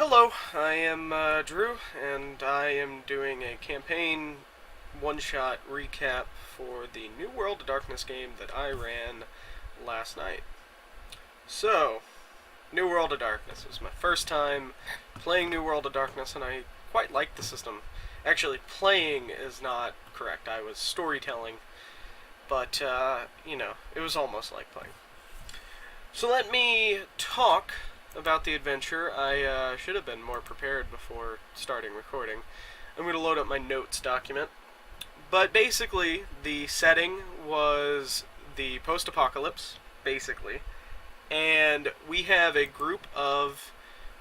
Hello, I am Drew, and I am doing a campaign one-shot recap for the New World of Darkness game that I ran last night. So, New World of Darkness was my first time playing New World of Darkness, and I quite liked the system. Actually, playing is not correct. I was storytelling, but, it was almost like playing. So let me talk about the adventure. I should have been more prepared before starting recording. I'm going to load up my notes document. But basically, the setting was the post-apocalypse, basically. And we have a group of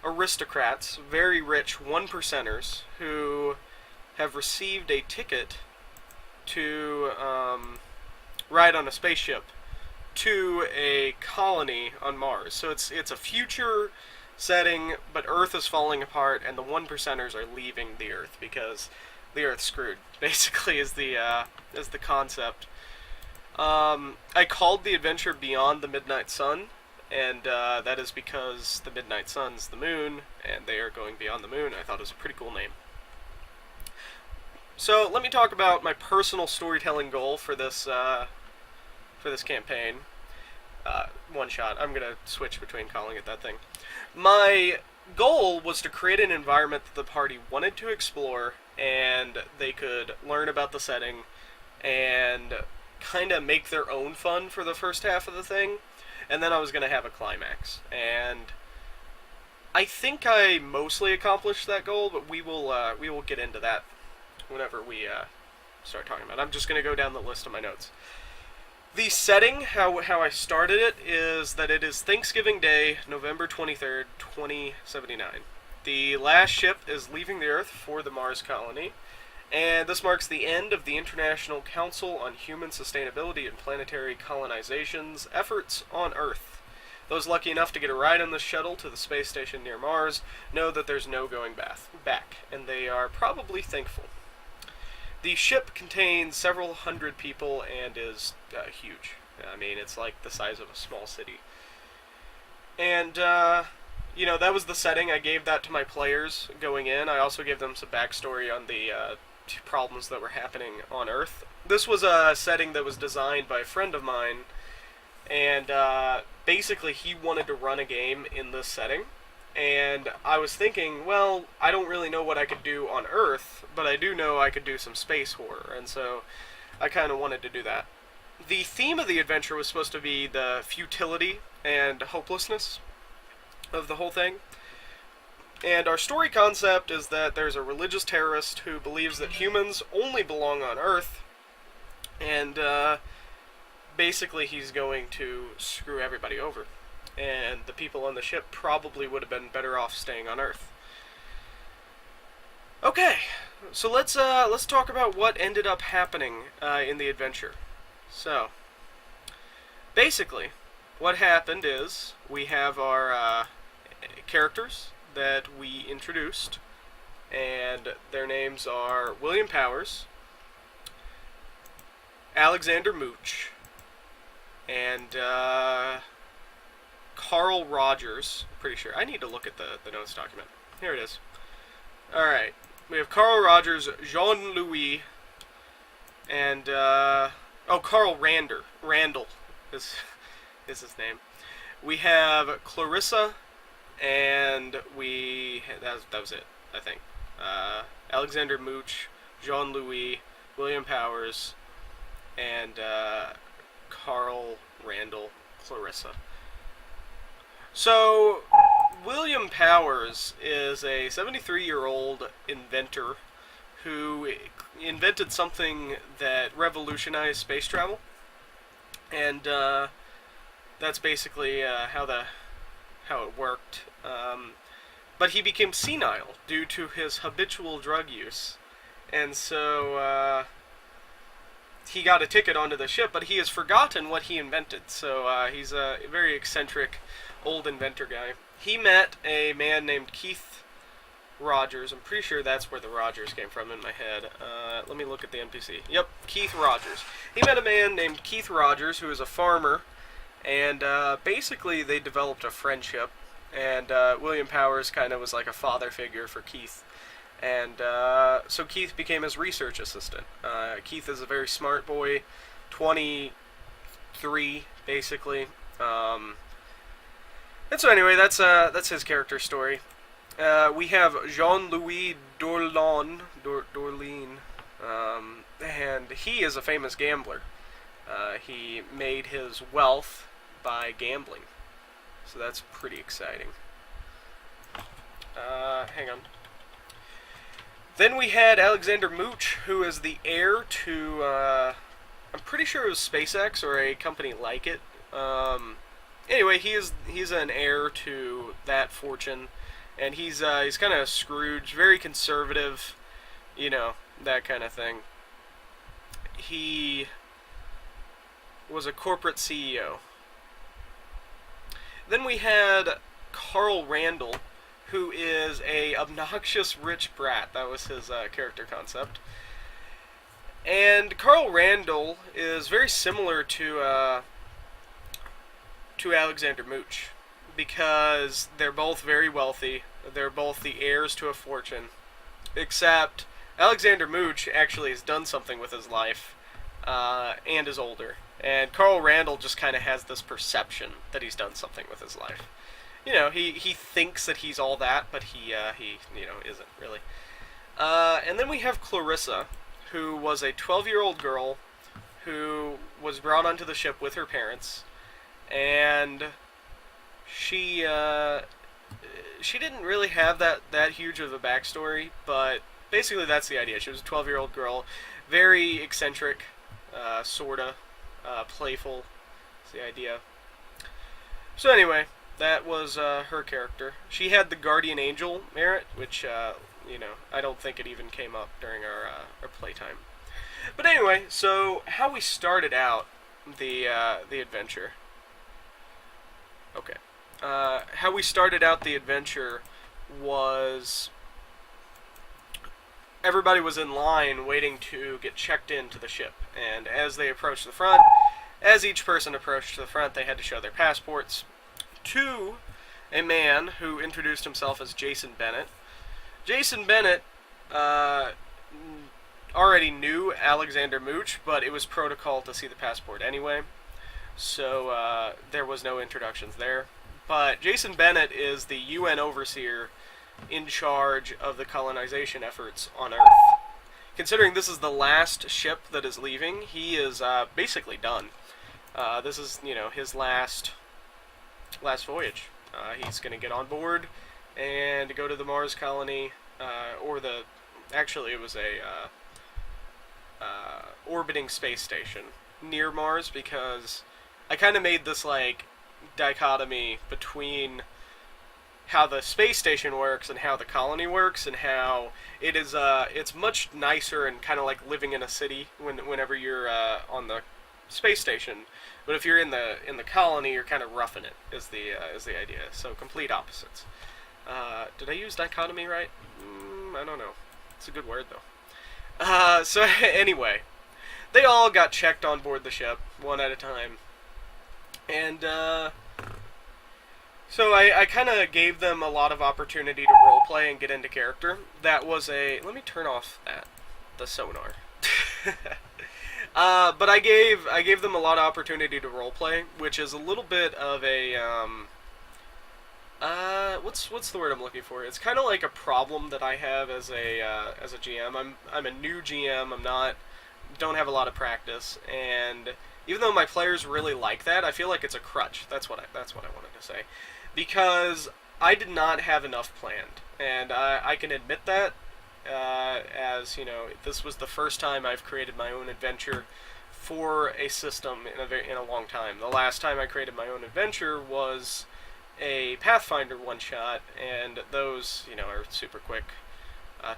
aristocrats, very rich one-percenters, who have received a ticket to ride on a spaceship to a colony on Mars. So it's a future setting, but Earth is falling apart, and the one percenters are leaving the Earth because the Earth's screwed. Basically, is the concept. I called the adventure Beyond the Midnight Sun, and that is because the Midnight Sun's the moon, and they are going beyond the moon. I thought it was a pretty cool name. So let me talk about my personal storytelling goal for this campaign. One shot. I'm going to switch between calling it that thing. My goal was to create an environment that the party wanted to explore, and they could learn about the setting and kind of make their own fun for the first half of the thing, and then I was going to have a climax. And I think I mostly accomplished that goal, but we will get into that whenever we start talking about it. I'm just going to go down the list of my notes. The setting, how I started it, is that it is Thanksgiving Day, November 23rd, 2079. The last ship is leaving the Earth for the Mars colony, and this marks the end of the International Council on Human Sustainability and Planetary Colonization's efforts on Earth. Those lucky enough to get a ride on the shuttle to the space station near Mars know that there's no going back, and they are probably thankful. The ship contains several hundred people and is huge. I mean, it's like the size of a small city. And, that was the setting. I gave that to my players going in. I also gave them some backstory on the problems that were happening on Earth. This was a setting that was designed by a friend of mine, and basically he wanted to run a game in this setting. And I was thinking, well, I don't really know what I could do on Earth, but I do know I could do some space horror, and so I kind of wanted to do that. The theme of the adventure was supposed to be the futility and hopelessness of the whole thing. And our story concept is that there's a religious terrorist who believes that humans only belong on Earth, and basically he's going to screw everybody over. And the people on the ship probably would have been better off staying on Earth. Okay, so let's talk about what ended up happening in the adventure. So, basically, what happened is we have our characters that we introduced, and their names are William Powers, Alexander Mooch, and Carl Rogers. Pretty sure. I need to look at the notes document. Here it is. Alright. We have Carl Rogers, Jean-Louis, and, Carl Randall is his name. We have Clarissa, and that was it, I think. Alexander Mooch, Jean-Louis, William Powers, and, Carl Randall, Clarissa. So, William Powers is a 73-year-old inventor who invented something that revolutionized space travel, and that's basically how it worked. But he became senile due to his habitual drug use, and so he got a ticket onto the ship, but he has forgotten what he invented. So he's a very eccentric old inventor guy. He met a man named Keith Rogers. I'm pretty sure that's where the Rogers came from in my head. Let me look at the NPC. Yep, Keith Rogers. He met a man named Keith Rogers who is a farmer, and basically they developed a friendship. And William Powers kind of was like a father figure for Keith. And so Keith became his research assistant. Keith is a very smart boy, 23 basically. And so anyway, that's his character story. We have Jean-Louis Dorlin, and he is a famous gambler. He made his wealth by gambling, so that's pretty exciting. Hang on. Then we had Alexander Mooch, who is the heir to, I'm pretty sure it was SpaceX or a company like it. Anyway, he's an heir to that fortune, and he's kind of Scrooge, very conservative, that kind of thing. He was a corporate CEO. Then we had Carl Randall, who is a obnoxious rich brat. That was his character concept. And Carl Randall is very similar to Alexander Mooch, because they're both very wealthy. They're both the heirs to a fortune, except Alexander Mooch actually has done something with his life and is older. And Carl Randall just kind of has this perception that he's done something with his life. He thinks that he's all that, but he isn't really. And then we have Clarissa, who was a 12-year-old girl who was brought onto the ship with her parents, and she didn't really have that huge of a backstory, but basically that's the idea. She was a 12-year-old girl, very eccentric, sorta, playful. That's the idea. So anyway, that was her character. She had the guardian angel merit, which I don't think it even came up during our playtime. But anyway, so how we started out the adventure. Okay. How we started out the adventure was everybody was in line waiting to get checked into the ship, and as they approached the front, as each person approached the front, they had to show their passports to a man who introduced himself as Jason Bennett. Jason Bennett already knew Alexander Mooch, but it was protocol to see the passport anyway, so there was no introductions there. But Jason Bennett is the UN overseer in charge of the colonization efforts on Earth. Considering this is the last ship that is leaving, he is basically done. This is, his last voyage. He's going to get on board and go to the Mars colony, actually it was a orbiting space station near Mars, because I kind of made this dichotomy between how the space station works and how the colony works, and how it's much nicer and kind of like living in a city whenever you're on the space station, but if you're in the colony, you're kind of roughing it is the idea. So complete opposites. Did I use dichotomy right? I don't know. It's a good word though. So anyway, they all got checked on board the ship one at a time. And so I kind of gave them a lot of opportunity to roleplay and get into character. That was let me turn off the sonar. But I gave them a lot of opportunity to roleplay, which is a little bit of a what's the word I'm looking for? It's kind of like a problem that I have as a GM. I'm a new GM. Don't have a lot of practice, and even though my players really like that, I feel like it's a crutch. That's what I wanted to say, because I did not have enough planned, and I can admit that. As this was the first time I've created my own adventure for a system in a long time. The last time I created my own adventure was a Pathfinder one-shot, and those are super quick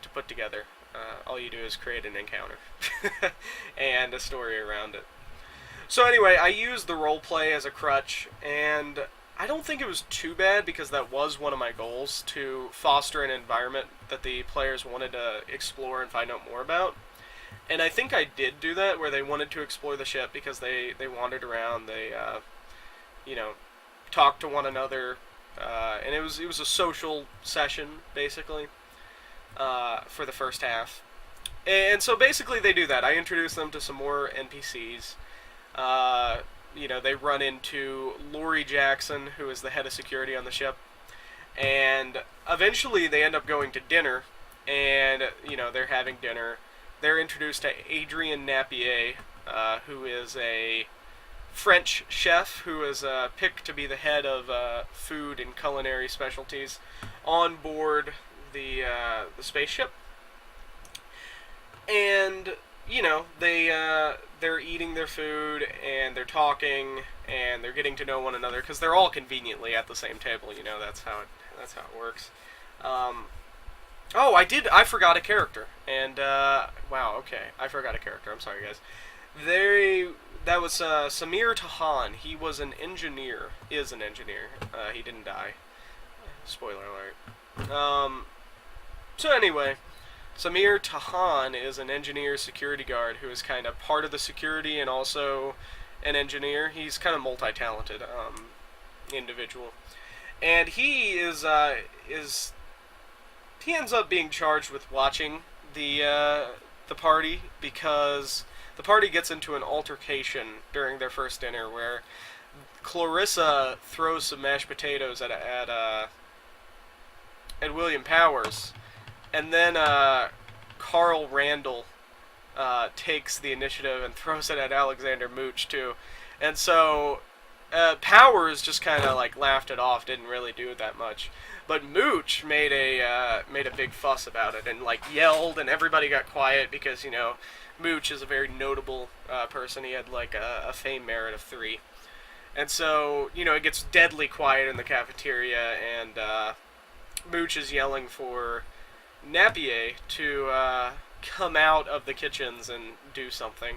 to put together. All you do is create an encounter and a story around it. So anyway, I used the roleplay as a crutch, and I don't think it was too bad, because that was one of my goals, to foster an environment that the players wanted to explore and find out more about. And I think I did do that, where they wanted to explore the ship because they wandered around, they talked to one another, and it was a social session basically for the first half. And so basically they do that. I introduce them to some more NPCs. They run into Lori Jackson, who is the head of security on the ship, and eventually they end up going to dinner, and they're having dinner. They're introduced to Adrian Napier, who is a French chef who is picked to be the head of food and culinary specialties on board the spaceship. And they're eating their food and they're talking and they're getting to know one another because they're all conveniently at the same table. That's how it works. I forgot a character, and wow, okay, I forgot a character. I'm sorry, guys. That was Samir Tahan. He was an engineer. Is an engineer. He didn't die. Spoiler alert. So anyway, Samir Tahan is an engineer security guard who is kind of part of the security and also an engineer. He's kind of multi-talented individual, and he he ends up being charged with watching the party because the party gets into an altercation during their first dinner where Clarissa throws some mashed potatoes at William Powers, and then Carl Randall takes the initiative and throws it at Alexander Mooch too, and so Powers just kind of like laughed it off, didn't really do that much. But Mooch made a big fuss about it and like yelled, and everybody got quiet because Mooch is a very notable person. He had like a fame merit of 3, and so it gets deadly quiet in the cafeteria, and Mooch is yelling for Napier to come out of the kitchens and do something.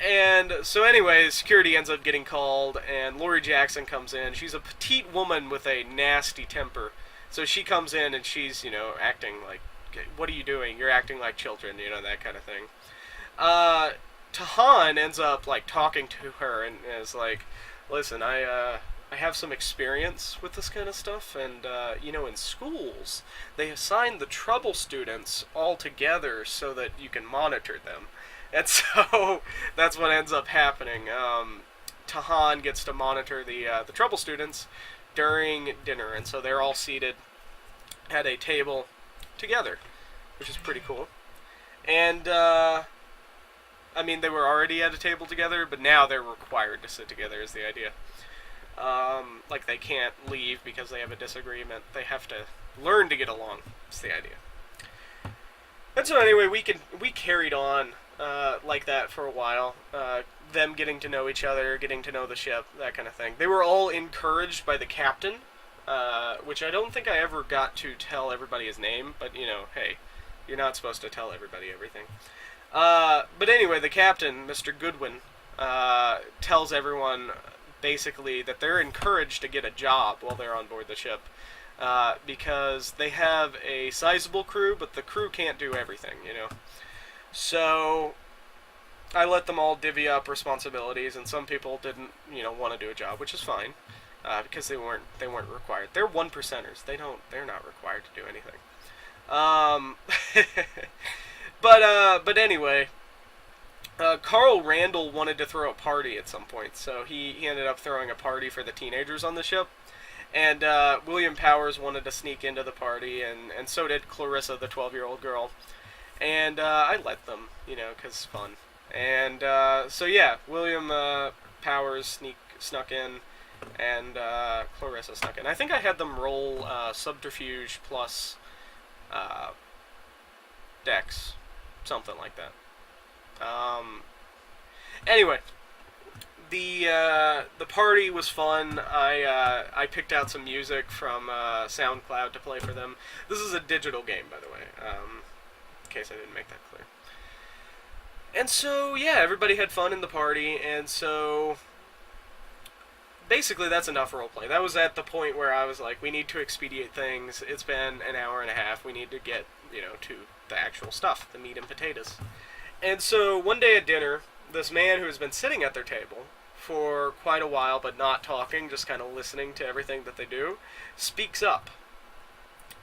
And so anyway, security ends up getting called, and Lori Jackson comes in. She's a petite woman with a nasty temper. So she comes in and she's, acting like, what are you doing? You're acting like children, that kind of thing. Tahan ends up, like, talking to her and is like, listen, I have some experience with this kind of stuff, and, in schools, they assign the trouble students all together so that you can monitor them. And so that's what ends up happening. Tahan gets to monitor the trouble students during dinner, and so they're all seated at a table together, which is pretty cool. And they were already at a table together, but now they're required to sit together is the idea. Like they can't leave because they have a disagreement. They have to learn to get along. Is the idea. And so anyway, we carried on like that for a while. Them getting to know each other, getting to know the ship, that kind of thing. They were all encouraged by the captain, which I don't think I ever got to tell everybody his name, but hey, you're not supposed to tell everybody everything. But anyway, the captain, Mr. Goodwin, tells everyone basically that they're encouraged to get a job while they're on board the ship. Because they have a sizable crew, but the crew can't do everything, So I let them all divvy up responsibilities, and some people didn't, want to do a job, which is fine, because they weren't required. They're 1%ers. They're not required to do anything. But anyway, Carl Randall wanted to throw a party at some point, so he ended up throwing a party for the teenagers on the ship. And William Powers wanted to sneak into the party, and so did Clarissa, the 12-year-old girl. And I let them, because it's fun. And so yeah, William Powers snuck in, and Clarissa snuck in. I think I had them roll subterfuge plus Dex, something like that. Anyway. The party was fun. I picked out some music from SoundCloud to play for them. This is a digital game, by the way, in case I didn't make that clear. And so, yeah, everybody had fun in the party, and so basically that's enough roleplay. That was at the point where I was like, we need to expedite things. It's been an hour and a half. We need to get, to the actual stuff, the meat and potatoes. And so one day at dinner, this man who has been sitting at their table for quite a while, but not talking, just kind of listening to everything that they do, speaks up.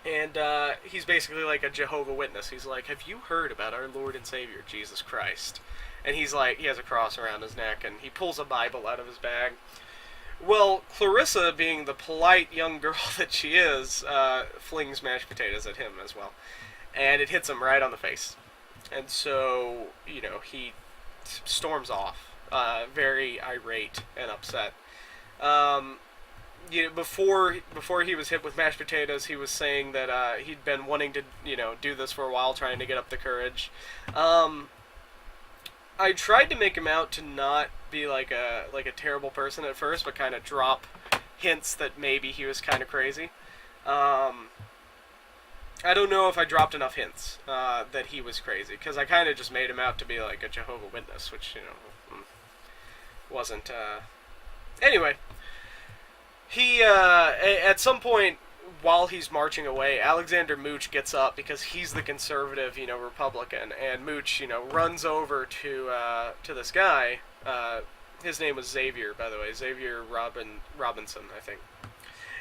And he's basically like a Jehovah Witness. He's like, have you heard about our Lord and Savior, Jesus Christ? And he's like, he has a cross around his neck, and he pulls a Bible out of his bag. Well, Clarissa, being the polite young girl that she is, flings mashed potatoes at him as well. And it hits him right on the face. And so, he storms off, very irate and upset. Before he was hit with mashed potatoes, he was saying that he'd been wanting to, do this for a while, trying to get up the courage. I tried to make him out to not be like a terrible person at first, but kind of drop hints that maybe he was kind of crazy. I don't know if I dropped enough hints that he was crazy, because I kind of just made him out to be like a Jehovah Witness, which wasn't. Anyway, he at some point while he's marching away, Alexander Mooch gets up because he's the conservative, Republican, and Mooch, runs over to this guy. His name was Xavier, by the way, Xavier Robinson, I think.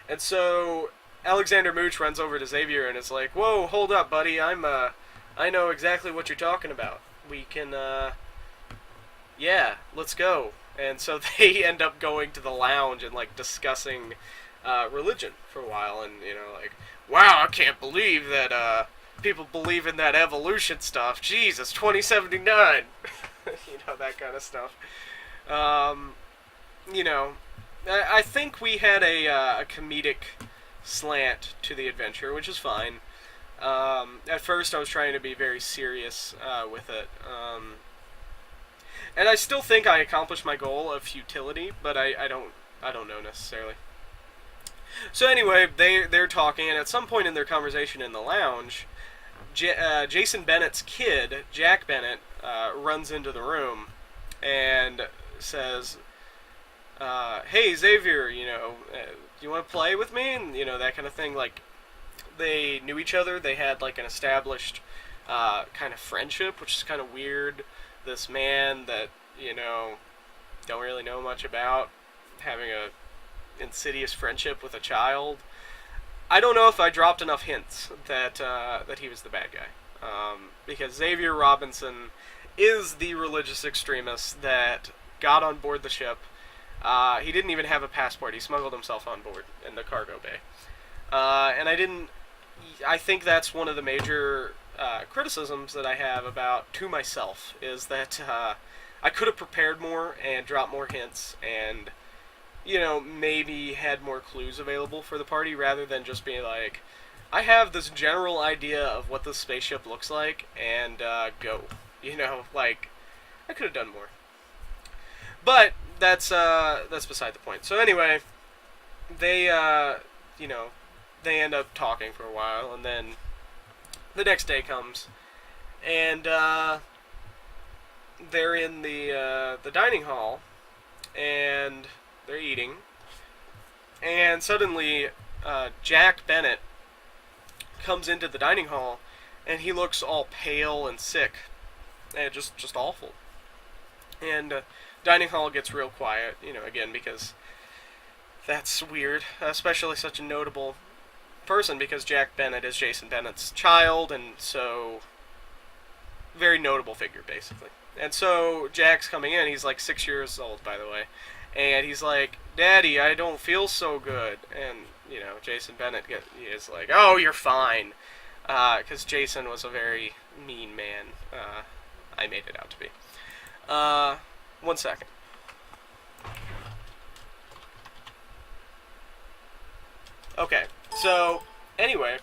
And so Alexander Mooch runs over to Xavier and is like, "Whoa, hold up, buddy! I know exactly what you're talking about. We can, yeah, let's go." And so they end up going to the lounge and like discussing religion for a while, and like, wow, I can't believe that people believe in that evolution stuff. Jesus, 2079, that kind of stuff. I think we had a comedic slant to the adventure, which is fine. At first, I was trying to be very serious with it, and I still think I accomplished my goal of futility, but I don't know necessarily. So anyway, they're talking, and at some point in their conversation in the lounge, Jason Bennett's kid, Jack Bennett, runs into the room and says, "Hey Xavier, you want to play with me?" And that kind of thing. Like, they knew each other. They had like an established kind of friendship, which is kind of weird. This man that don't really know much about having a insidious friendship with a child. I don't know if I dropped enough hints that he was the bad guy, because Xavier Robinson is the religious extremist that got on board the ship. He didn't even have a passport. He smuggled himself on board in the cargo bay, and I think that's one of the major criticisms that I have to myself, is that I could have prepared more and dropped more hints and maybe had more clues available for the party, rather than just being like, I have this general idea of what this spaceship looks like, and go. Like, I could have done more. But that's beside the point. So anyway, they they end up talking for a while, and then the next day comes, and they're in the dining hall, and they're eating, and suddenly Jack Bennett comes into the dining hall, and he looks all pale and sick, and just awful. And dining hall gets real quiet, again, because that's weird, especially such a notable person, because Jack Bennett is Jason Bennett's child, and so very notable figure, basically. And so Jack's coming in. He's like 6 years old, by the way. And he's like, "Daddy, I don't feel so good." And, Jason Bennett is like, "Oh, you're fine." Because Jason was a very mean man. I made it out to be. 1 second. Okay, so, anyway.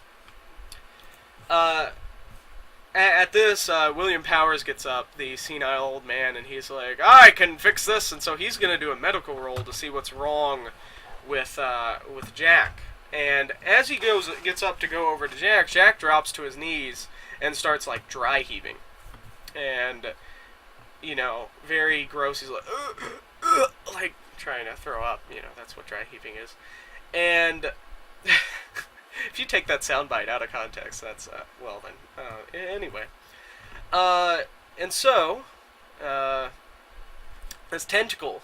At this, William Powers gets up, the senile old man, and he's like, "I can fix this," and so he's going to do a medical roll to see what's wrong with Jack. And as he gets up to go over to Jack, Jack drops to his knees and starts, like, dry heaving. And, very gross. He's like, like, trying to throw up. That's what dry heaving is. And if you take that soundbite out of context, that's, well then. Anyway. And so, this tentacle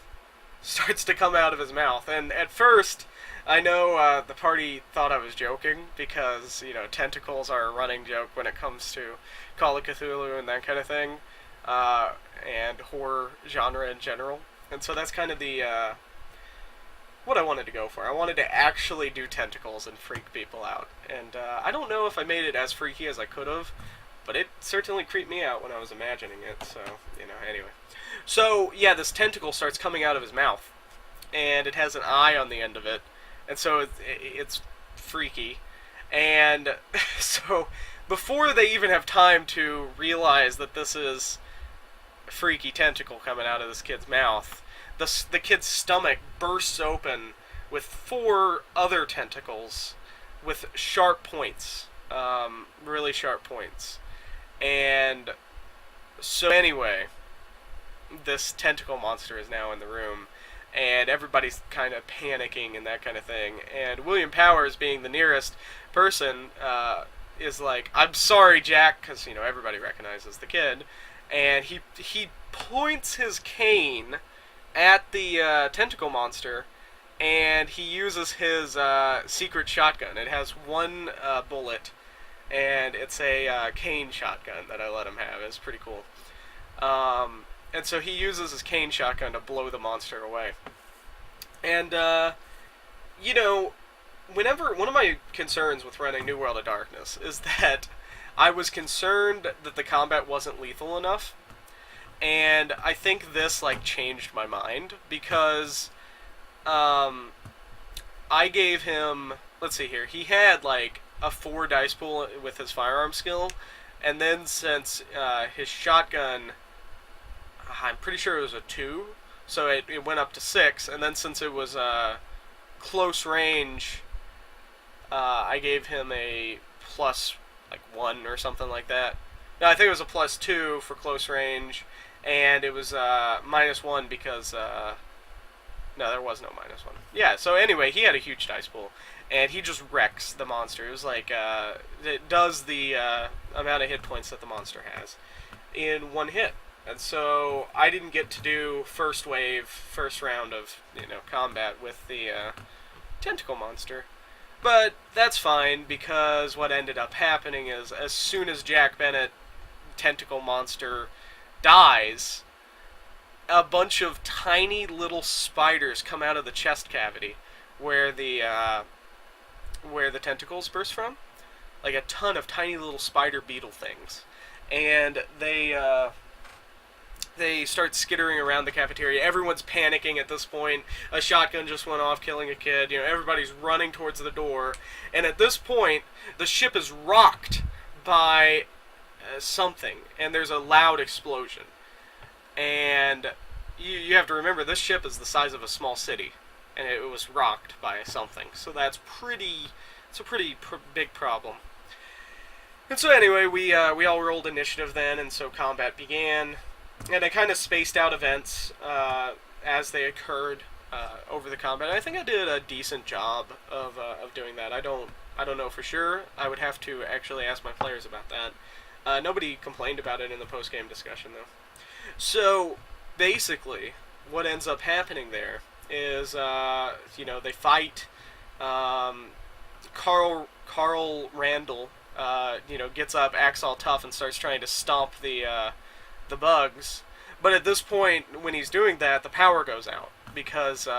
starts to come out of his mouth. And at first, I know the party thought I was joking because, tentacles are a running joke when it comes to Call of Cthulhu and that kind of thing, and horror genre in general. And so that's kind of the what I wanted to go for. I wanted to actually do tentacles and freak people out. And I don't know if I made it as freaky as I could have, but it certainly creeped me out when I was imagining it. So, anyway. So, yeah, this tentacle starts coming out of his mouth, and it has an eye on the end of it, and so it's freaky. And so, before they even have time to realize that this is a freaky tentacle coming out of this kid's mouth, the kid's stomach bursts open with 4 other tentacles with sharp points, really sharp points. And so anyway, this tentacle monster is now in the room, and everybody's kind of panicking and that kind of thing. And William Powers, being the nearest person, is like, "I'm sorry, Jack," because everybody recognizes the kid, and he points his cane at the tentacle monster, and he uses his secret shotgun. It has 1 bullet, and it's a cane shotgun that I let him have. It's pretty cool. And so he uses his cane shotgun to blow the monster away. And, whenever one of my concerns with running New World of Darkness is that I was concerned that the combat wasn't lethal enough. And I think this, changed my mind, because I gave him, let's see here, he had, a 4 dice pool with his firearm skill, and then since his shotgun, I'm pretty sure it was a 2, so it went up to 6, and then since it was close range, I gave him a plus, 1 or something like that. No, I think it was a plus 2 for close range, and it was minus 1 because, no, there was no minus 1. Yeah, so anyway, he had a huge dice pool, and he just wrecks the monster. It was it does the amount of hit points that the monster has in 1 hit. And so I didn't get to do first round of, combat with the tentacle monster. But that's fine, because what ended up happening is, as soon as Jack Bennett, tentacle monster, dies, a bunch of tiny little spiders come out of the chest cavity where the tentacles burst from. Like a ton of tiny little spider beetle things. And they start skittering around the cafeteria. Everyone's panicking at this point. A shotgun just went off, killing a kid. Everybody's running towards the door. And at this point, the ship is rocked by something, and there's a loud explosion. And you have to remember, this ship is the size of a small city, and it was rocked by something. So it's a pretty big problem. And so anyway, we all rolled initiative then, and so combat began. And I kind of spaced out events as they occurred over the combat. I think I did a decent job of doing that. I don't know for sure. I would have to actually ask my players about that. Nobody complained about it in the post-game discussion, though. So, basically, what ends up happening there is, they fight. Carl Randall, gets up, acts all tough, and starts trying to stomp the bugs. But at this point, when he's doing that, the power goes out because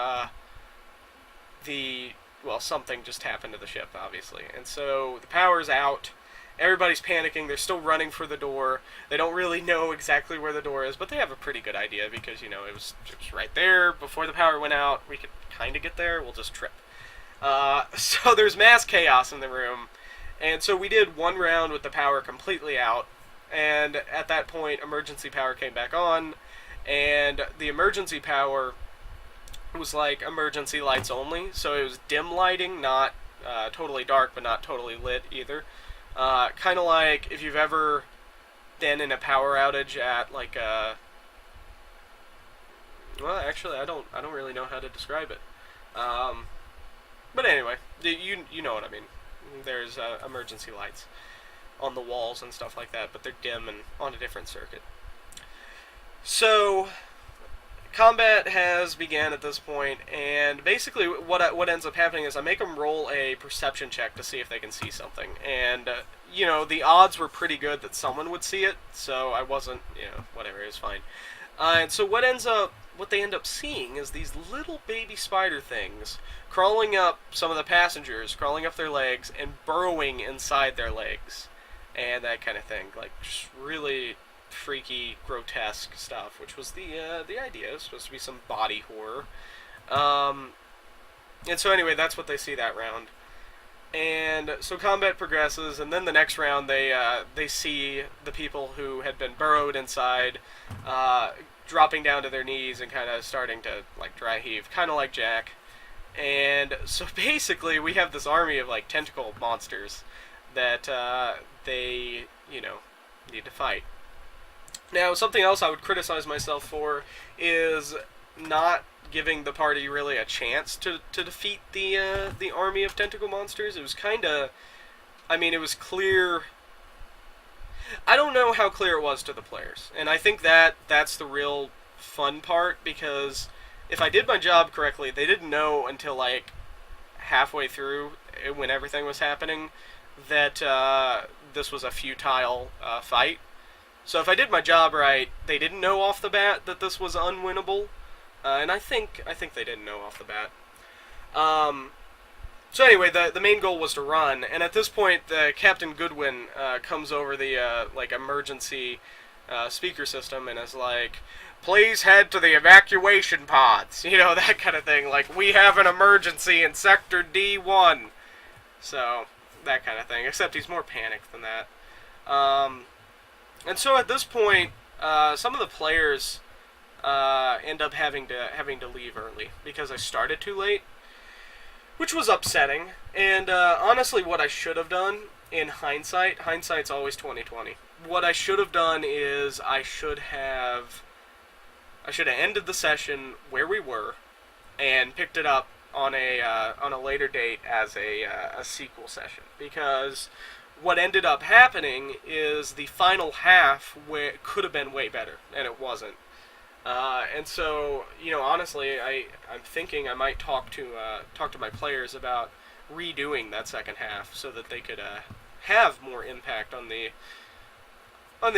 something just happened to the ship, obviously. And so the power's out. Everybody's panicking. They're still running for the door. They don't really know exactly where the door is, but they have a pretty good idea because, it was right there before the power went out. We could kind of get there. We'll just trip. So there's mass chaos in the room. And so we did 1 round with the power completely out. And at that point, emergency power came back on. And the emergency power was emergency lights only. So it was dim lighting, not totally dark, but not totally lit either. Kind of like if you've ever been in a power outage at well, actually, I don't really know how to describe it. But anyway, you know what I mean. There's emergency lights on the walls and stuff like that, but they're dim and on a different circuit. So combat has began at this point, and basically what ends up happening is I make them roll a perception check to see if they can see something, and the odds were pretty good that someone would see it, so I wasn't, whatever, it was fine. And so what they end up seeing is these little baby spider things crawling up some of the passengers, crawling up their legs, and burrowing inside their legs, and that kind of thing, like just really freaky, grotesque stuff, which was the idea. It was supposed to be some body horror. And so anyway, that's what they see that round. And so combat progresses, and then the next round they see the people who had been burrowed inside dropping down to their knees and kind of starting to like dry heave, kind of like Jack. And so basically we have this army of like tentacle monsters that they need to fight. Now, something else I would criticize myself for is not giving the party really a chance to defeat the army of tentacle monsters. It was kind of, it was clear. I don't know how clear it was to the players, and I think that's the real fun part, because if I did my job correctly, they didn't know until like halfway through, when everything was happening, that this was a futile fight. So if I did my job right, they didn't know off the bat that this was unwinnable, and I think they didn't know off the bat. So anyway, the main goal was to run, and at this point, Captain Goodwin comes over the emergency speaker system and is like, "Please head to the evacuation pods," that kind of thing. Like, "We have an emergency in Sector D1." So that kind of thing. Except he's more panicked than that. And so at this point, some of the players end up having to leave early because I started too late, which was upsetting. And honestly, what I should have done in hindsight's always 20/20. What I should have done is I should have ended the session where we were and picked it up on a later date as a sequel session, because what ended up happening is the final half could have been way better, and it wasn't. And so, honestly, I'm thinking I might talk to my players about redoing that second half so that they could have more impact on the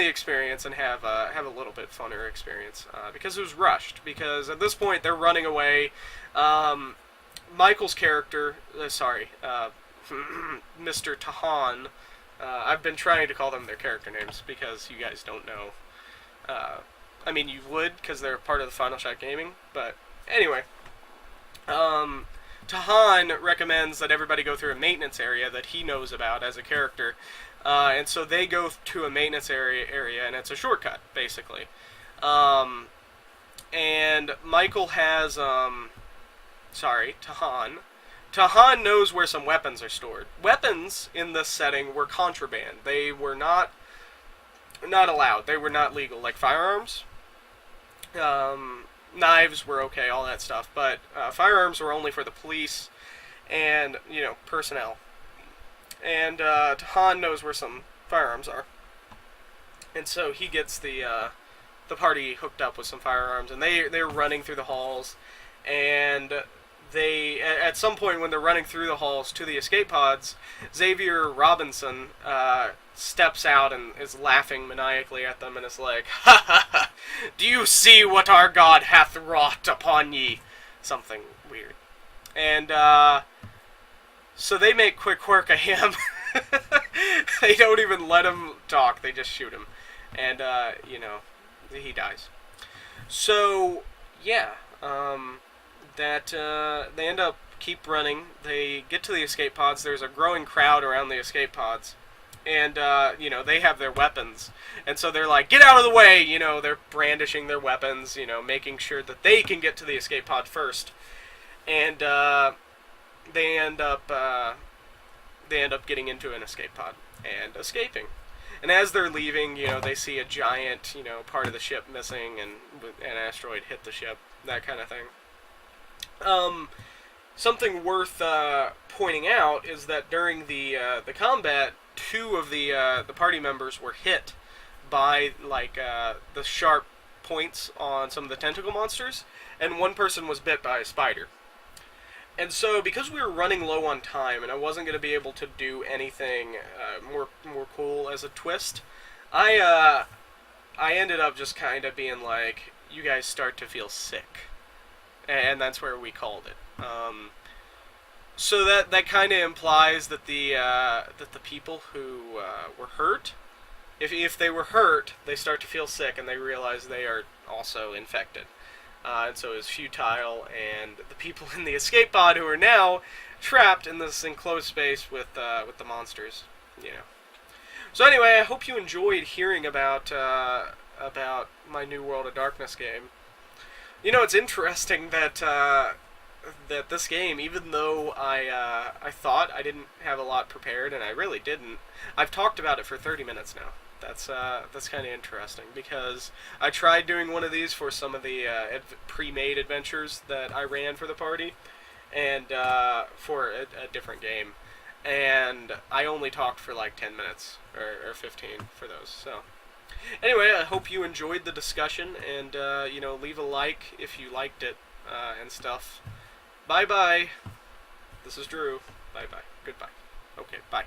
experience and have a little bit funner experience, because it was rushed. Because at this point they're running away. Michael's character, Mr. Tahan. I've been trying to call them their character names because you guys don't know. You would, because they're part of the Final Shot Gaming, but anyway. Tahan recommends that everybody go through a maintenance area that he knows about as a character, and so they go to a maintenance area, and it's a shortcut, basically. And Michael has, Tahan. Tahan knows where some weapons are stored. Weapons in this setting were contraband. They were not allowed. They were not legal. Like firearms, knives were okay, all that stuff. But firearms were only for the police and personnel. And Tahan knows where some firearms are, and so he gets the party hooked up with some firearms, and they're running through the halls, and they, at some point when they're running through the halls to the escape pods, Xavier Robinson steps out and is laughing maniacally at them and is like, "Ha ha ha! Do you see what our God hath wrought upon ye?" Something weird. And so they make quick work of him. They don't even let him talk, they just shoot him. And, he dies. So, yeah, they end up keep running. They get to the escape pods. There's a growing crowd around the escape pods. And, they have their weapons. And so they're like, "Get out of the way!" They're brandishing their weapons, making sure that they can get to the escape pod first. And, they end up getting into an escape pod and escaping. And as they're leaving, they see a giant, part of the ship missing, and an asteroid hit the ship, that kind of thing. Something worth pointing out is that during the combat, two of the party members were hit by the sharp points on some of the tentacle monsters, and one person was bit by a spider. And so, because we were running low on time, and I wasn't going to be able to do anything more cool as a twist, I ended up just kind of being like, you guys start to feel sick, and that's where we called it. So that kind of implies that the people who were hurt, if they were hurt, they start to feel sick and they realize they are also infected. And so it's futile, and the people in the escape pod who are now trapped in this enclosed space with the monsters, you know. So anyway, I hope you enjoyed hearing about my New World of Darkness game. You know, it's interesting that that this game, even though I thought I didn't have a lot prepared, and I really didn't, I've talked about it for 30 minutes now. That's kind of interesting, because I tried doing one of these for some of the pre-made adventures that I ran for the party, and for a different game, and I only talked for like 10 minutes or 15 for those. So anyway, I hope you enjoyed the discussion, and you know, leave a like if you liked it and stuff. Bye bye. This is Drew. Bye bye. Goodbye. Okay. Bye.